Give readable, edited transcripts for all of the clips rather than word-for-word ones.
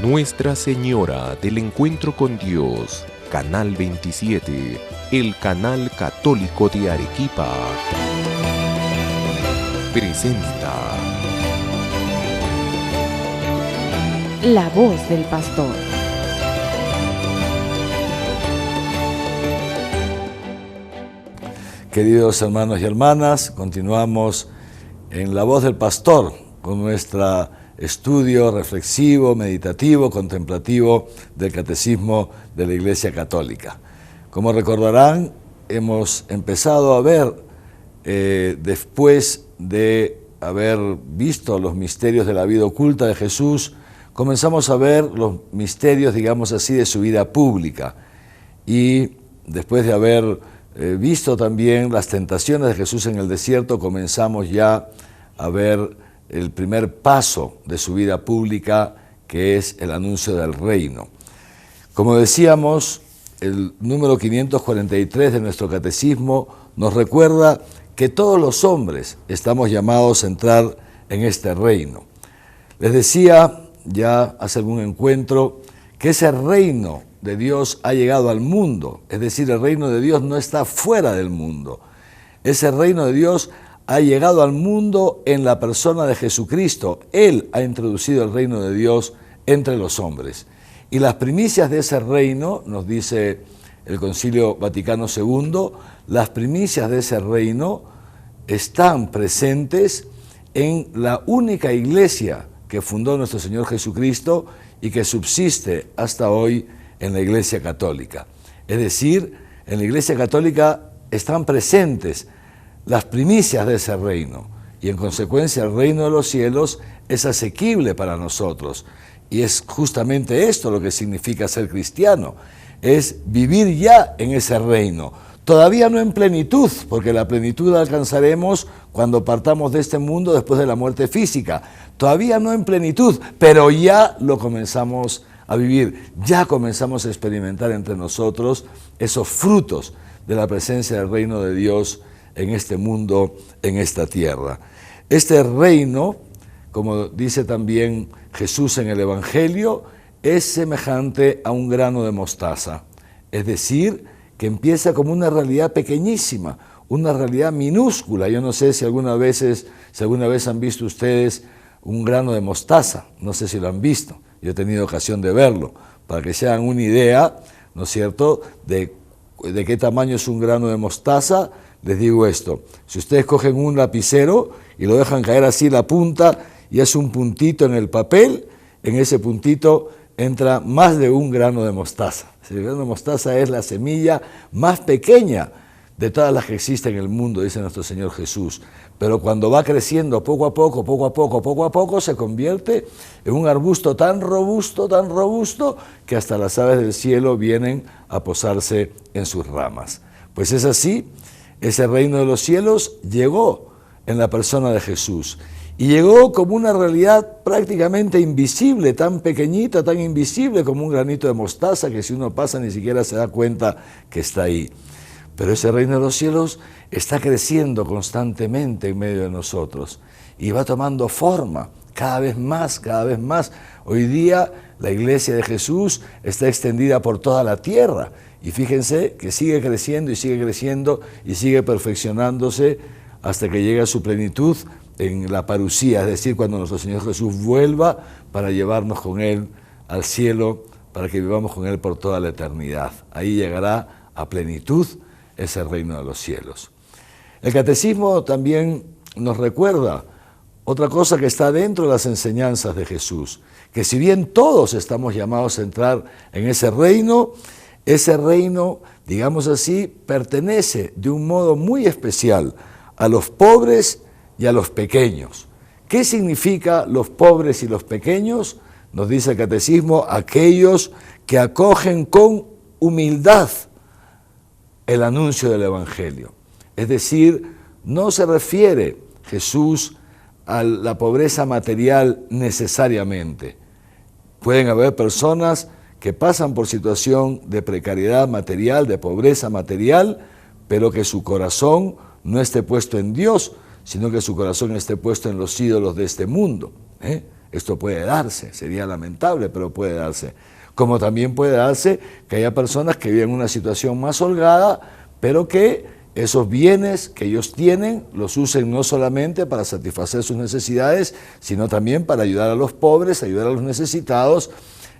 Nuestra Señora del Encuentro con Dios, Canal 27, el canal católico de Arequipa, presenta La Voz del Pastor. Queridos hermanos y hermanas, continuamos en La Voz del Pastor con nuestro estudio reflexivo, meditativo, contemplativo del Catecismo de la Iglesia Católica. Como recordarán, hemos empezado a ver, después de haber visto los misterios de la vida oculta de Jesús, comenzamos a ver los misterios, digamos así, de su vida pública. Y después de haber visto también las tentaciones de Jesús en el desierto, comenzamos ya a ver el primer paso de su vida pública, que es el anuncio del reino. Como decíamos, el número 543 de nuestro catecismo nos recuerda que todos los hombres estamos llamados a entrar en este reino. Les decía ya hace algún encuentro que ese reino de Dios ha llegado al mundo, es decir, el reino de Dios no está fuera del mundo. Ese reino de Dios ha llegado al mundo en la persona de Jesucristo. Él ha introducido el reino de Dios entre los hombres. Y las primicias de ese reino, nos dice el Concilio Vaticano II, las primicias de ese reino están presentes en la única iglesia que fundó nuestro Señor Jesucristo y que subsiste hasta hoy en la Iglesia Católica. Es decir, en la Iglesia Católica están presentes las primicias de ese reino y en consecuencia el reino de los cielos es asequible para nosotros. Y es justamente esto lo que significa ser cristiano, es vivir ya en ese reino. Todavía no en plenitud, porque la plenitud la alcanzaremos cuando partamos de este mundo después de la muerte física. Todavía no en plenitud, pero ya lo comenzamos a vivir, ya comenzamos a experimentar entre nosotros esos frutos de la presencia del reino de Dios en este mundo, en esta tierra. Este reino, como dice también Jesús en el Evangelio, es semejante a un grano de mostaza, es decir, que empieza como una realidad pequeñísima, una realidad minúscula. Yo no sé si alguna vez han visto ustedes un grano de mostaza, no sé si lo han visto, yo he tenido ocasión de verlo, para que se hagan una idea, ¿no es cierto?, de qué tamaño es un grano de mostaza. Les digo esto, si ustedes cogen un lapicero y lo dejan caer así la punta y hace un puntito en el papel, en ese puntito entra más de un grano de mostaza. El grano de mostaza es la semilla más pequeña de todas las que existen en el mundo, dice nuestro Señor Jesús. Pero cuando va creciendo poco a poco, se convierte en un arbusto tan robusto, que hasta las aves del cielo vienen a posarse en sus ramas. Pues es así, ese reino de los cielos llegó en la persona de Jesús. Y llegó como una realidad prácticamente invisible, tan pequeñita, tan invisible como un granito de mostaza, que si uno pasa ni siquiera se da cuenta que está ahí. Pero ese reino de los cielos está creciendo constantemente en medio de nosotros y va tomando forma cada vez más. Hoy día la iglesia de Jesús está extendida por toda la tierra y fíjense que sigue creciendo y sigue perfeccionándose hasta que llegue a su plenitud en la parusía, es decir, cuando nuestro Señor Jesús vuelva para llevarnos con Él al cielo, para que vivamos con Él por toda la eternidad. Ahí llegará a plenitud ese reino de los cielos. El catecismo también nos recuerda otra cosa que está dentro de las enseñanzas de Jesús, que si bien todos estamos llamados a entrar en ese reino, digamos así, pertenece de un modo muy especial a los pobres y a los pequeños. ¿Qué significa los pobres y los pequeños? Nos dice el catecismo, aquellos que acogen con humildad el anuncio del Evangelio. Es decir, no se refiere Jesús a la pobreza material necesariamente. Pueden haber personas que pasan por situación de precariedad material, de pobreza material, pero que su corazón no esté puesto en Dios, sino que su corazón esté puesto en los ídolos de este mundo. Esto puede darse, sería lamentable, pero puede darse. Como también puede darse que haya personas que viven una situación más holgada, pero que esos bienes que ellos tienen los usen no solamente para satisfacer sus necesidades, sino también para ayudar a los pobres, ayudar a los necesitados,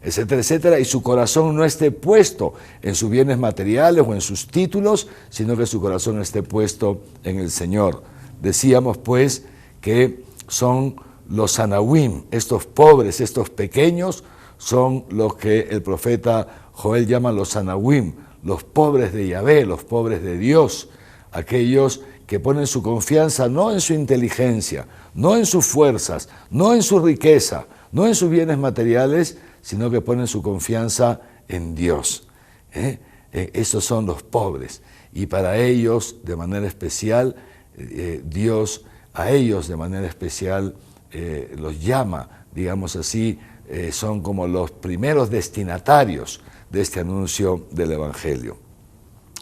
etcétera, etcétera, y su corazón no esté puesto en sus bienes materiales o en sus títulos, sino que su corazón esté puesto en el Señor. Decíamos pues que son los Anahuim, estos pobres, estos pequeños, son los que el profeta Joel llama los Anahuim, los pobres de Yahvé, los pobres de Dios, aquellos que ponen su confianza no en su inteligencia, no en sus fuerzas, no en su riqueza, no en sus bienes materiales, sino que ponen su confianza en Dios. Esos son los pobres. Y para ellos, de manera especial, Dios a ellos de manera especial los llama, digamos así, son como los primeros destinatarios de este anuncio del Evangelio.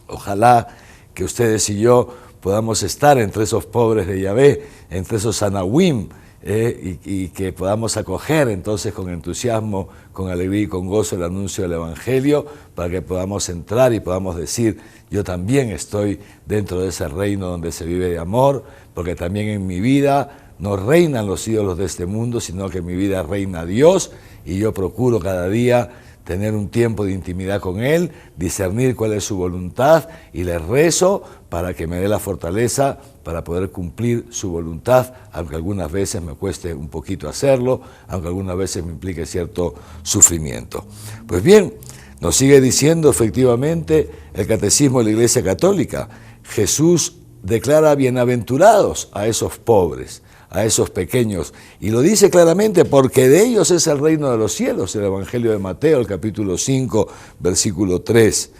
Ojalá que ustedes y yo podamos estar entre esos pobres de Yahvé, entre esos Anahuim, y que podamos acoger entonces con entusiasmo, con alegría y con gozo el anuncio del Evangelio, para que podamos entrar y podamos decir, yo también estoy dentro de ese reino donde se vive de amor, porque también en mi vida no reinan los ídolos de este mundo, sino que en mi vida reina Dios, y yo procuro cada día tener un tiempo de intimidad con Él, discernir cuál es su voluntad, y le rezo para que me dé la fortaleza para poder cumplir su voluntad, aunque algunas veces me cueste un poquito hacerlo, aunque algunas veces me implique cierto sufrimiento. Pues bien, nos sigue diciendo efectivamente el Catecismo de la Iglesia Católica, Jesús declara bienaventurados a esos pobres, a esos pequeños, y lo dice claramente porque de ellos es el reino de los cielos, el Evangelio de Mateo, el capítulo 5, versículo 3.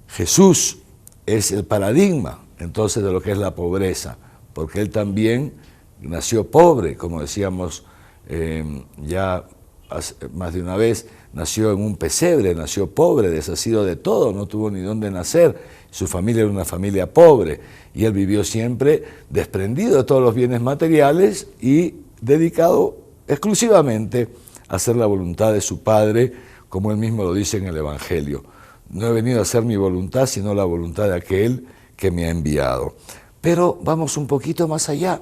Jesús es el paradigma entonces de lo que es la pobreza, porque Él también nació pobre, como decíamos ya más de una vez, nació en un pesebre, nació pobre, desasido de todo, no tuvo ni dónde nacer, su familia era una familia pobre, y Él vivió siempre desprendido de todos los bienes materiales y dedicado exclusivamente a hacer la voluntad de su Padre, como Él mismo lo dice en el Evangelio. No he venido a hacer mi voluntad, sino la voluntad de aquel que me ha enviado. Pero vamos un poquito más allá.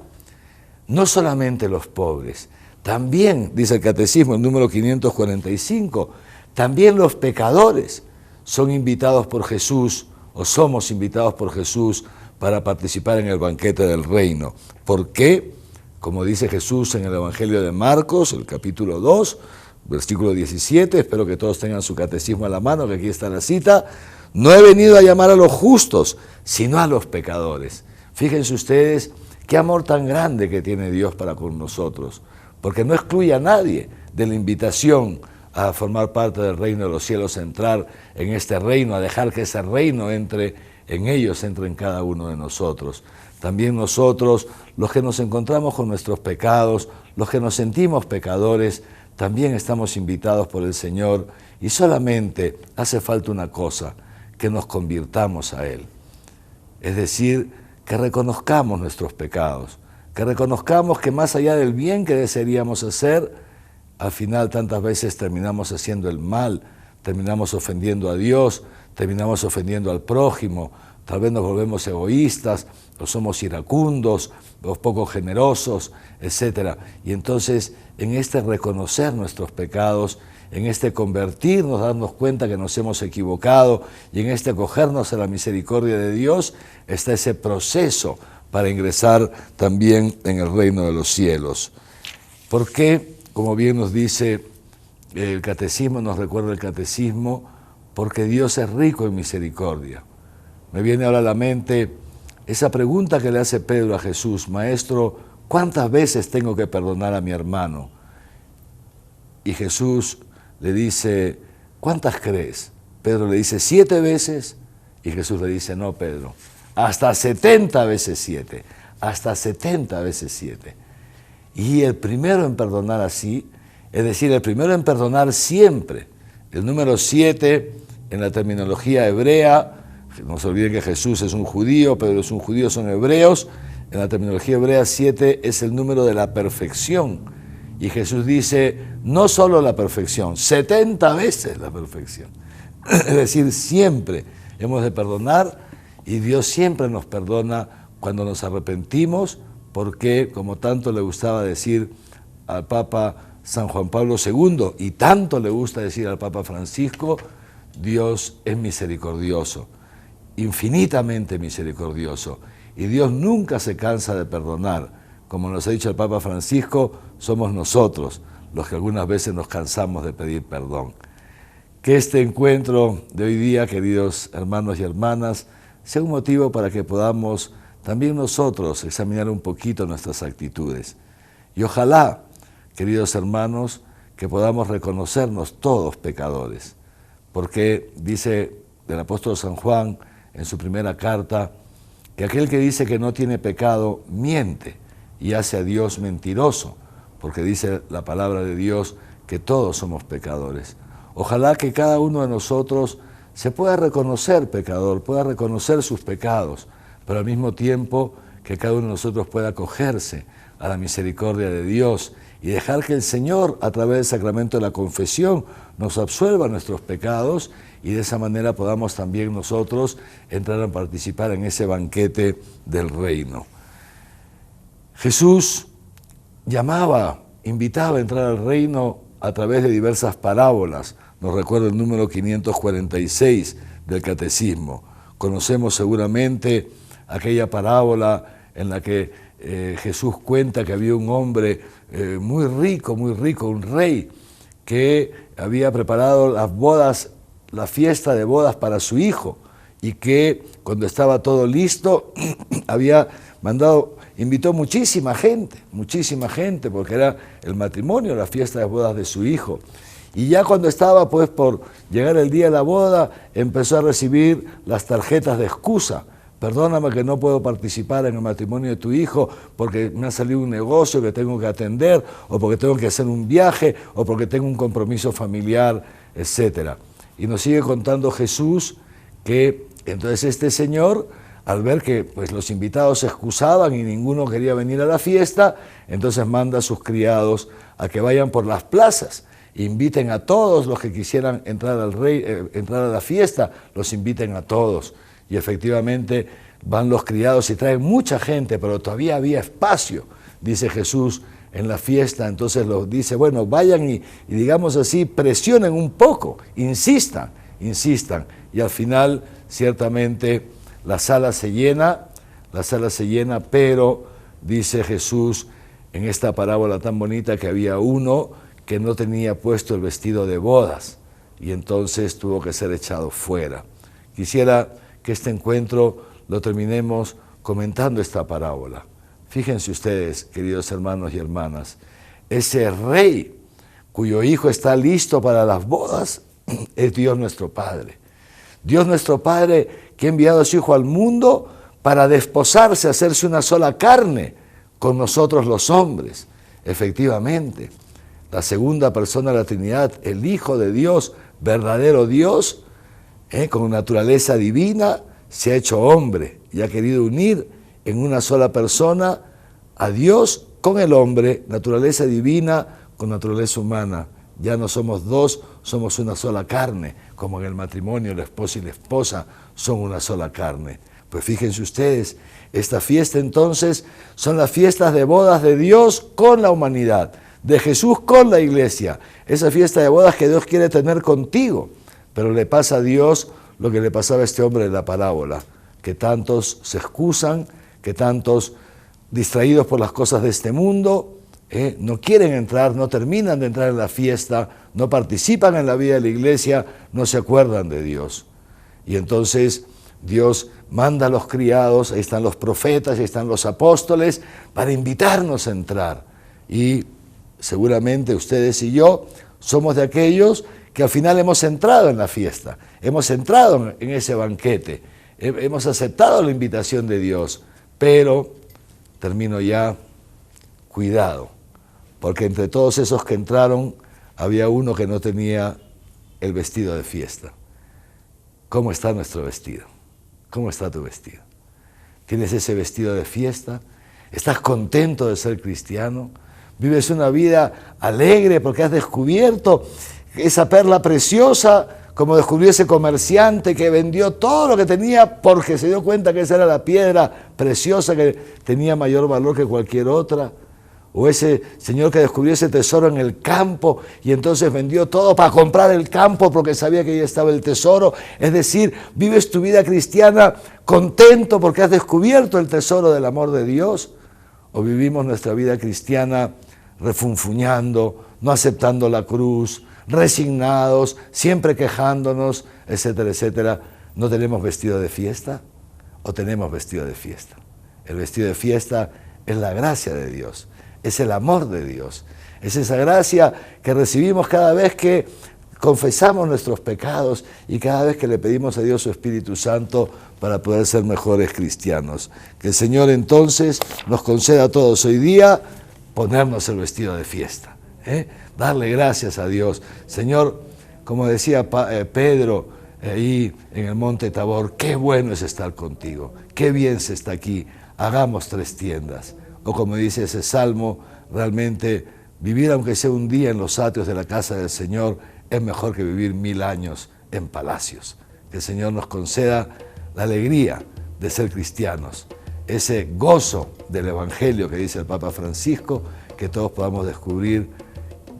No solamente los pobres, también, dice el Catecismo, el número 545, también los pecadores son invitados por Jesús, o somos invitados por Jesús para participar en el banquete del reino. ¿Por qué? Como dice Jesús en el Evangelio de Marcos, el capítulo 2, versículo 17, espero que todos tengan su catecismo a la mano, que aquí está la cita, no he venido a llamar a los justos, sino a los pecadores. Fíjense ustedes qué amor tan grande que tiene Dios para con nosotros, porque no excluye a nadie de la invitación a formar parte del reino de los cielos, a entrar en este reino, a dejar que ese reino entre en ellos, entre en cada uno de nosotros. También nosotros, los que nos encontramos con nuestros pecados, los que nos sentimos pecadores, también estamos invitados por el Señor, y solamente hace falta una cosa, que nos convirtamos a Él. Es decir, que reconozcamos nuestros pecados, que reconozcamos que más allá del bien que desearíamos hacer, al final tantas veces terminamos haciendo el mal, terminamos ofendiendo a Dios, terminamos ofendiendo al prójimo, tal vez nos volvemos egoístas, o somos iracundos, o poco generosos, etc. Y entonces, en este reconocer nuestros pecados, en este convertirnos, darnos cuenta que nos hemos equivocado, y en este acogernos a la misericordia de Dios, está ese proceso para ingresar también en el reino de los cielos. ¿Por qué? Como bien nos dice el Catecismo, nos recuerda el Catecismo, porque Dios es rico en misericordia. Me viene ahora a la mente esa pregunta que le hace Pedro a Jesús: Maestro, ¿cuántas veces tengo que perdonar a mi hermano? Y Jesús le dice, ¿cuántas crees? Pedro le dice, 7 veces, y Jesús le dice, no, Pedro, hasta 70 veces 7, hasta 70 veces 7. Y el primero en perdonar así, es decir, el primero en perdonar siempre. El número 7, en la terminología hebrea, no se olviden que Jesús es un judío, Pedro es un judío, son hebreos. En la terminología hebrea 7 es el número de la perfección. Y Jesús dice, no solo la perfección, 70 veces la perfección. Es decir, siempre hemos de perdonar y Dios siempre nos perdona cuando nos arrepentimos, porque, como tanto le gustaba decir al Papa San Juan Pablo II y tanto le gusta decir al Papa Francisco, Dios es misericordioso, infinitamente misericordioso, y Dios nunca se cansa de perdonar. Como nos ha dicho el Papa Francisco, somos nosotros los que algunas veces nos cansamos de pedir perdón. Que este encuentro de hoy día, queridos hermanos y hermanas, sea un motivo para que podamos también nosotros examinar un poquito nuestras actitudes. Y ojalá, queridos hermanos, que podamos reconocernos todos pecadores, porque dice el apóstol San Juan en su primera carta que aquel que dice que no tiene pecado miente y hace a Dios mentiroso, porque dice la palabra de Dios que todos somos pecadores. Ojalá que cada uno de nosotros se pueda reconocer pecador, pueda reconocer sus pecados, pero al mismo tiempo que cada uno de nosotros pueda acogerse a la misericordia de Dios y dejar que el Señor, a través del sacramento de la confesión, nos absuelva nuestros pecados y de esa manera podamos también nosotros entrar a participar en ese banquete del reino. Jesús invitaba a entrar al reino a través de diversas parábolas. Nos recuerda el número 546 del Catecismo. Conocemos seguramente aquella parábola en la que Jesús cuenta que había un hombre muy rico, un rey, que había preparado la fiesta de bodas para su hijo, y que cuando estaba todo listo había invitó muchísima gente, porque era el matrimonio, la fiesta de bodas de su hijo. Y ya cuando estaba pues por llegar el día de la boda, empezó a recibir las tarjetas de excusa. Perdóname que no puedo participar en el matrimonio de tu hijo porque me ha salido un negocio que tengo que atender, o porque tengo que hacer un viaje, o porque tengo un compromiso familiar, etc. Y nos sigue contando Jesús que entonces este señor, al ver que pues, los invitados se excusaban y ninguno quería venir a la fiesta, entonces manda a sus criados a que vayan por las plazas, inviten a todos los que quisieran entrar a la fiesta, los inviten a todos. Y efectivamente van los criados y traen mucha gente, pero todavía había espacio, dice Jesús, en la fiesta. Entonces los dice, bueno, vayan y digamos así, presionen un poco, insistan. Y al final, ciertamente, la sala se llena, pero dice Jesús en esta parábola tan bonita que había uno que no tenía puesto el vestido de bodas y entonces tuvo que ser echado fuera. Quisiera que este encuentro lo terminemos comentando esta parábola. Fíjense ustedes, queridos hermanos y hermanas, ese rey cuyo hijo está listo para las bodas es Dios nuestro Padre. Dios nuestro Padre que ha enviado a su Hijo al mundo para desposarse, hacerse una sola carne con nosotros los hombres. Efectivamente, la segunda persona de la Trinidad, el Hijo de Dios, verdadero Dios, con naturaleza divina, se ha hecho hombre y ha querido unir en una sola persona a Dios con el hombre, naturaleza divina con naturaleza humana. Ya no somos dos, somos una sola carne, como en el matrimonio, la esposa y la esposa son una sola carne. Pues fíjense ustedes, esta fiesta entonces son las fiestas de bodas de Dios con la humanidad, de Jesús con la iglesia, esa fiesta de bodas que Dios quiere tener contigo. Pero le pasa a Dios lo que le pasaba a este hombre de la parábola, que tantos se excusan, que tantos distraídos por las cosas de este mundo, no quieren entrar, no terminan de entrar en la fiesta, no participan en la vida de la iglesia, no se acuerdan de Dios. Y entonces Dios manda a los criados, ahí están los profetas, ahí están los apóstoles, para invitarnos a entrar. Y seguramente ustedes y yo somos de aquellos que al final hemos entrado en la fiesta, hemos entrado en ese banquete, hemos aceptado la invitación de Dios, pero, termino ya, cuidado, porque entre todos esos que entraron había uno que no tenía el vestido de fiesta. ¿Cómo está nuestro vestido? ¿Cómo está tu vestido? ¿Tienes ese vestido de fiesta? ¿Estás contento de ser cristiano? Vives una vida alegre porque has descubierto esa perla preciosa, como descubrió ese comerciante que vendió todo lo que tenía porque se dio cuenta que esa era la piedra preciosa que tenía mayor valor que cualquier otra. O ese señor que descubrió ese tesoro en el campo y entonces vendió todo para comprar el campo porque sabía que ahí estaba el tesoro. Es decir, vives tu vida cristiana contento porque has descubierto el tesoro del amor de Dios. O vivimos nuestra vida cristiana refunfuñando, no aceptando la cruz, resignados, siempre quejándonos, etcétera, etcétera. ¿No tenemos vestido de fiesta? ¿O tenemos vestido de fiesta? El vestido de fiesta es la gracia de Dios. Es el amor de Dios, es esa gracia que recibimos cada vez que confesamos nuestros pecados y cada vez que le pedimos a Dios su Espíritu Santo para poder ser mejores cristianos. Que el Señor entonces nos conceda a todos hoy día ponernos el vestido de fiesta, darle gracias a Dios. Señor, como decía Pedro ahí en el monte Tabor, qué bueno es estar contigo, qué bien se está aquí, hagamos 3 tiendas. O como dice ese salmo, realmente vivir aunque sea un día en los atrios de la casa del Señor es mejor que vivir 1000 años en palacios. Que el Señor nos conceda la alegría de ser cristianos, ese gozo del Evangelio que dice el Papa Francisco, que todos podamos descubrir,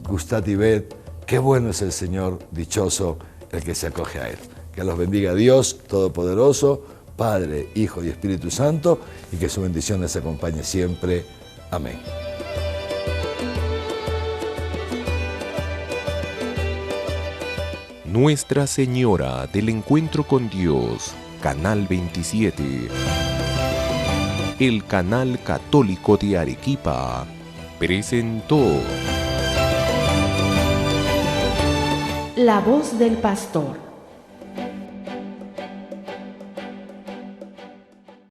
gustat y ved, qué bueno es el Señor, dichoso el que se acoge a Él. Que los bendiga Dios Todopoderoso, Padre, Hijo y Espíritu Santo, y que su bendición les acompañe siempre. Amén. Nuestra Señora del Encuentro con Dios, Canal 27. El Canal Católico de Arequipa presentó La voz del pastor.